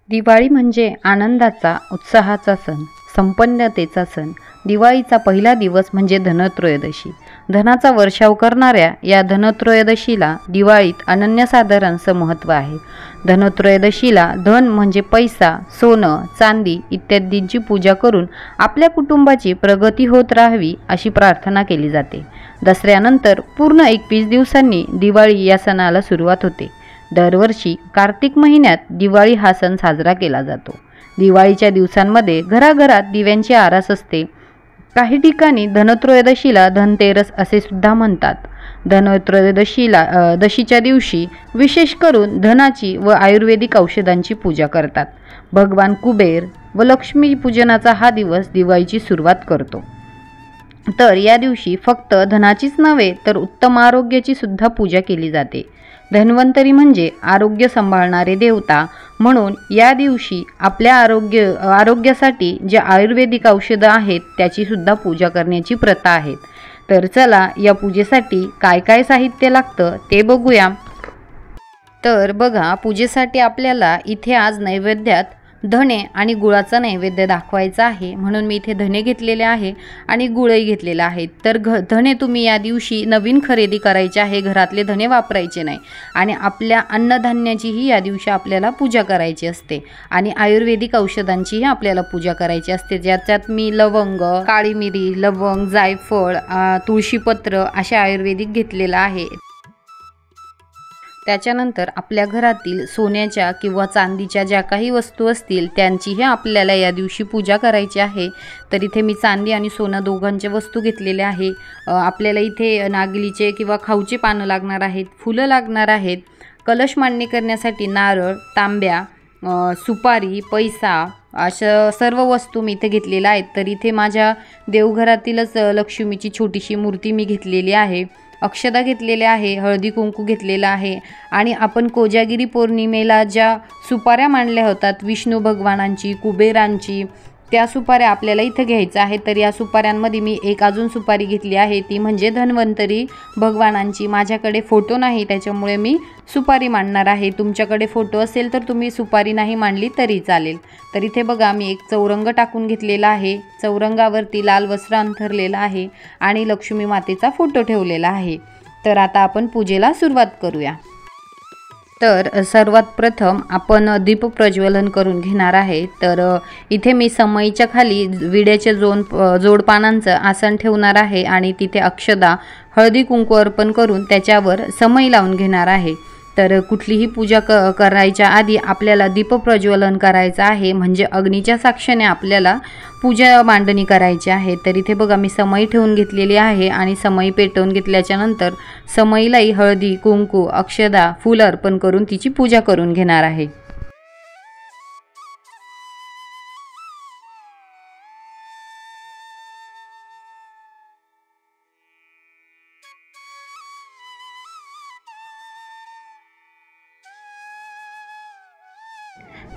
दिवाळी म्हणजे आनंदाचा, उत्साहाचा सण, संपन्नतेचा सण. दिवाळीचा पहिला दिवस म्हणजे धनत्रयोदशी. धनाचा वर्षाव करणाऱ्या या धनत्रयोदशीला दिवाळीत अनन्यसाधारण असं महत्त्व आहे. धनत्रयोदशीला धन म्हणजे पैसा, सोनं, चांदी इत्यादींची पूजा करून आपल्या कुटुंबाची प्रगती होत राहावी अशी प्रार्थना केली जाते. दसऱ्यानंतर पूर्ण 21 दिवसांनी दिवाळी या सणाला सुरुवात होते. दरवर्षी कार्तिक महिन्यात दिवाळी हा सण साजरा केला जातो. दिवाळीच्या दिवसांमध्ये घराघरात दिव्यांची आरास असते. काही ठिकाणी धनत्रयोदशीला धनतेरस असे सुद्धा म्हणतात. दशीच्या दिवशी विशेष करून धनाची व आयुर्वेदिक औषधांची पूजा करतात. भगवान कुबेर व लक्ष्मी पूजनाचा हा दिवस दिवाळीची सुरुवात करतो. तर या दिवशी फक्त धनाचीच नव्हे तर उत्तम आरोग्याची सुद्धा पूजा केली जाते. धन्वंतरी म्हणजे आरोग्य सांभाळणारे देवता, म्हणून या दिवशी आपल्या आरोग्यासाठी जे आयुर्वेदिक औषधं आहेत त्याची सुद्धा पूजा करण्याची प्रथा आहे. तर चला या पूजेसाठी काय काय साहित्य लागतं ते बघूया. तर बघा, पूजेसाठी आपल्याला इथे आज नैवेद्यात धणे आणि गुळाचा नैवेद्य दाखवायचा आहे, म्हणून मी इथे धणे घेतलेले आहे आणि गुळही घेतलेला आहे. तर धणे तुम्ही या दिवशी नवीन खरेदी करायचे आहे, घरातले धणे वापरायचे नाही. आणि आपल्या अन्नधान्याचीही या दिवशी आपल्याला पूजा करायची असते आणि आयुर्वेदिक औषधांचीही आपल्याला पूजा करायची असते. ज्याच्यात मी लवंग, काळी मिरी, लवंग, जायफळ, तुळशीपत्र अशा आयुर्वेदिक घेतलेलं आहे. त्याच्यानंतर आपल्या घरातील सोन्याच्या किंवा चांदीच्या ज्या काही वस्तू असतील त्यांचीही आपल्याला या दिवशी पूजा करायची आहे. तर इथे मी चांदी आणि सोनं दोघांच्या वस्तू घेतलेल्या आहे. आपल्याला इथे नागलीचे किंवा खाऊचे पानं लागणार आहेत, फुलं लागणार आहेत. कलश मांडणी करण्यासाठी नारळ, तांब्या, सुपारी, पैसा अशा सर्व वस्तू मी इथे घेतलेल्या आहेत. तर इथे माझ्या देवघरातीलच लक्ष्मीची छोटीशी मूर्ती मी घेतलेली आहे. अक्षदा घेतलेल्या आहे, हळदी कुंकू घेतलेला आहे. आणि आपण कोजागिरी पौर्णिमेला ज्या सुपाऱ्या मांडल्या होतात विष्णू भगवानांची, कुबेरांची, त्या सुपाऱ्या आपल्याला इथं घ्यायच्या आहेत. तर या सुपाऱ्यांमध्ये मी एक अजून सुपारी घेतली आहे, ती म्हणजे धन्वंतरी भगवानांची. माझ्याकडे फोटो नाही त्याच्यामुळे मी सुपारी मांडणार आहे. तुमच्याकडे फोटो असेल तर तुम्ही सुपारी नाही मांडली तरी चालेल. तर इथे बघा, मी एक चौरंग टाकून घेतलेला आहे. चौरंगावरती लाल वस्त्र अंथरलेलं आहे आणि लक्ष्मी मातेचा फोटो ठेवलेला आहे. तर आता आपण पूजेला सुरुवात करूया. तर सर्वात प्रथम आपण दीप प्रज्वलन करून घेणार आहे. तर इथे मी समईच्या खाली विड्याच्या जोडपानांचं आसन ठेवणार आहे आणि तिथे अक्षदा, हळदी कुंकू अर्पण करून त्याच्यावर समई लावून घेणार आहे. तर कुठलीही पूजा करायच्या आधी आपल्याला दीप प्रज्वलन करायचं आहे, म्हणजे अग्नीच्या साक्षीने आपल्याला पूजा मांडणी करायची आहे. तर इथे बघा, मी समई ठेवून घेतलेली आहे आणि समई पेटवून घेतल्याच्या नंतर समईलाही हळदी कुंकू, अक्षदा, फूल अर्पण करून तिची पूजा करून घेणार आहे.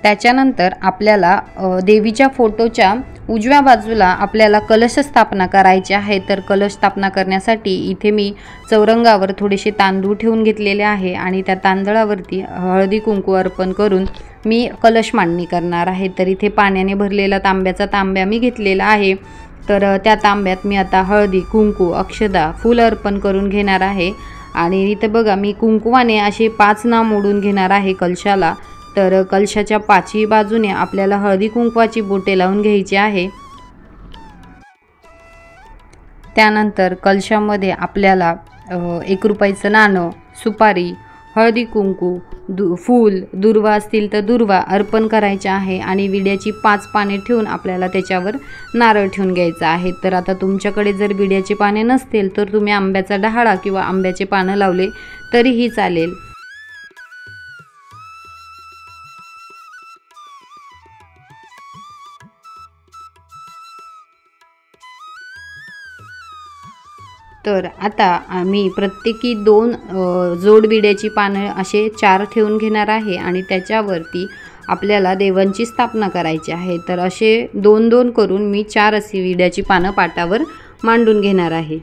त्याच्यानंतर आपल्याला देवीच्या फोटोच्या उजव्या बाजूला आपल्याला कलश स्थापना करायची आहे. तर कलश स्थापना करण्यासाठी इथे मी चौरंगावर थोडेसे तांदूळ ठेवून घेतलेले आहे आणि त्या तांदळावरती हळदी कुंकू अर्पण करून मी कलश मांडणी करणार आहे. तर इथे पाण्याने भरलेला तांब्या मी घेतलेला आहे. तर त्या तांब्यात मी आता हळदी कुंकू, अक्षदा, फूल अर्पण करून घेणार आहे. आणि इथे बघा, मी कुंकुवाने असे 5 नाव मोडून घेणार आहे कलशाला. तर कलशाच्या 5ही बाजूने आपल्याला हळदी कुंकवाची बोटे लावून घ्यायची आहे. त्यानंतर कलशामध्ये आपल्याला 1 रुपयाचं नाणं, सुपारी, हळदी कुंकू, फूल, दुर्वा असतील तर दुर्वा अर्पण करायचे आहे आणि विड्याची 5 पाने ठेवून आपल्याला त्याच्यावर नारळ ठेवून घ्यायचा आहे. तर आता तुमच्याकडे जर विड्याची पाने नसतील तर तुम्ही आंब्याचा डहाळा किंवा आंब्याचे पानं लावले तरीही चालेल. तर आता मी प्रत्येकी 2 जोडविड्याची पानं असे 4 ठेवून घेणार आहे आणि त्याच्यावरती आपल्याला देवांची स्थापना करायची आहे. तर असे 2-2 करून मी 4 अशी विड्याची पानं पाटावर मांडून घेणार आहे.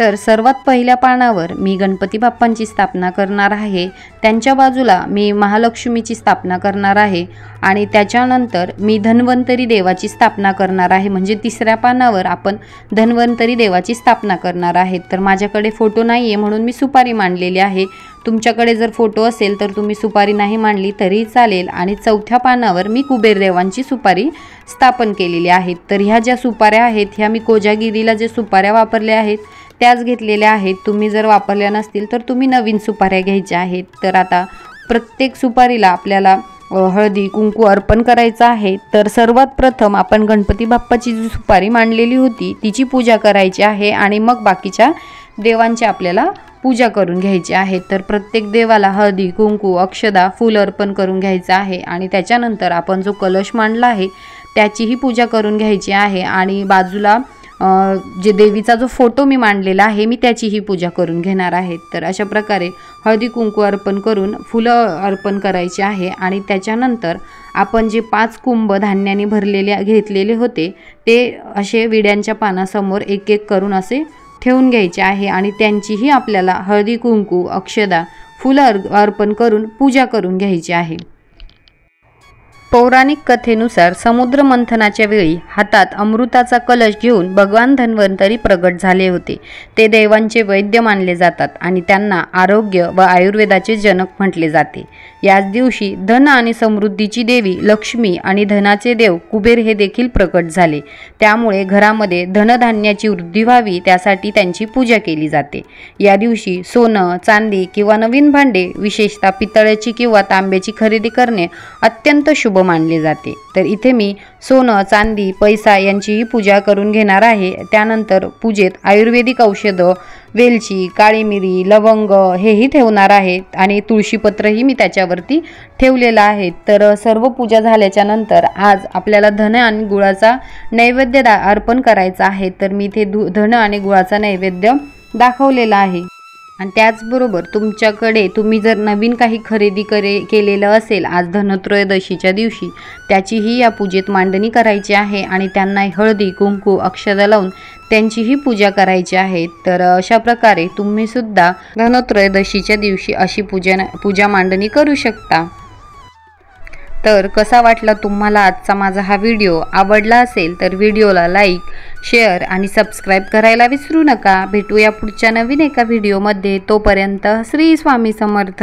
तर सर्वात पहिल्या पानावर मी गणपती बाप्पांची स्थापना करणार आहे, त्यांच्या बाजूला मी महालक्ष्मीची स्थापना करणार आहे आणि त्याच्यानंतर मी धन्वंतरी देवाची स्थापना करणार आहे। म्हणजे तिसऱ्या पानावर आपण धन्वंतरी देवाची स्थापना करणार आहे। तर माझ्याकडे फोटो नाही आहे म्हणून मी सुपारी मांडलेली आहे। तुमच्याकडे जर फोटो असेल तर तुम्ही सुपारी नाही मांडली तरी चालेल। आणि चौथ्या पानावर मी कुबेर देवांची सुपारी स्थापन केलेली आहे। तर ह्या ज्या सुपाऱ्या आहेत ह्या मी कोजागिरीला जे सुपाऱ्या वापरल्या आहेत त्याच घेतलेल्या आहेत। तुम्ही जर वापरल्या नसतील तर तुम्ही नवीन सुपाऱ्या घ्यायच्या आहेत। तर आता प्रत्येक सुपारीला आपल्याला हळदी कुंकू अर्पण करायचं आहे। तर सर्वात प्रथम आपण गणपती बाप्पाची जी सुपारी मांडलेली होती तिची पूजा करायची आहे आणि मग बाकीच्या देवांची आपल्याला पूजा करून घ्यायची आहे। तर प्रत्येक देवाला हळदी कुंकू अक्षदा फूल अर्पण करून घ्यायचं आहे आणि त्याच्यानंतर आपण जो कलश मांडला आहे त्याचीही पूजा करून घ्यायची आहे आणि बाजूला जे देवीचा जो फोटो मी मांडलेला आहे मी त्याचीही पूजा करून घेणार आहे। तर अशा प्रकारे हळदी कुंकू अर्पण करून फुलं अर्पण करायची आहे आणि त्याच्यानंतर आपण जे 5 कुंभ धान्याने भरलेले घेतलेले होते ते असे विड्यांच्या पानासमोर एक एक करून असे ठेवून घ्यायचे आहे आणि त्यांचीही आपल्याला हळदी कुंकू अक्षदा फुलं अर्पण करून पूजा करून घ्यायची आहे। पौराणिक कथेनुसार समुद्र मंथनाच्या वेळी हातात अमृताचा कलश घेऊन भगवान धन्वंतरी प्रगट झाले होते। ते देवांचे वैद्य मानले जातात आणि त्यांना आरोग्य व आयुर्वेदाचे जनक म्हटले जाते। याच दिवशी धन आणि समृद्धीची देवी लक्ष्मी आणि धनाचे देव कुबेर हे देखील प्रकट झाले। त्यामुळे घरामध्ये धनधान्याची वृद्धी व्हावी त्यासाठी त्यांची पूजा केली जाते। या दिवशी सोनं चांदी किंवा नवीन भांडे विशेषतः पितळेची किंवा तांब्याची खरेदी करणे अत्यंत शुभ मानले जाते। तर इथे मी सोनं चांदी पैसा यांचीही पूजा करून घेणार आहे। त्यानंतर पूजेत आयुर्वेदिक औषधं वेलची काळी मिरी लवंग हेही ठेवणार आहेत आणि तुळशीपत्रही मी त्याच्यावरती ठेवलेलं आहे। तर सर्व पूजा झाल्याच्या नंतर आज आपल्याला धन आणि गुळाचा नैवेद्य अर्पण करायचा आहे। तर मी इथे धन आणि गुळाचा नैवेद्य दाखवलेला आहे आणि त्याचबरोबर तुमच्याकडे तुम्ही जर नवीन काही खरेदी केलेलं असेल आज धनत्रयोदशीच्या दिवशी त्याचीही या पूजेत मांडणी करायची आहे आणि त्यांना हळदी कुंकू अक्षदा लावून त्यांचीही पूजा करायची आहे। तर अशा प्रकारे तुम्ही सुद्धा धनत्रयोदशीच्या दिवशी अशी पूजा मांडणी करू शकता। तर कसा वाटला तुम्हाला आजचा माझा हा व्हिडिओ? आवडला असेल तर व्हिडिओला लाईक शेअर आणि सबस्क्राईब करायला विसरू नका। भेटूया पुढच्या नवीन एका व्हिडिओमध्ये। तोपर्यंत श्री स्वामी समर्थ।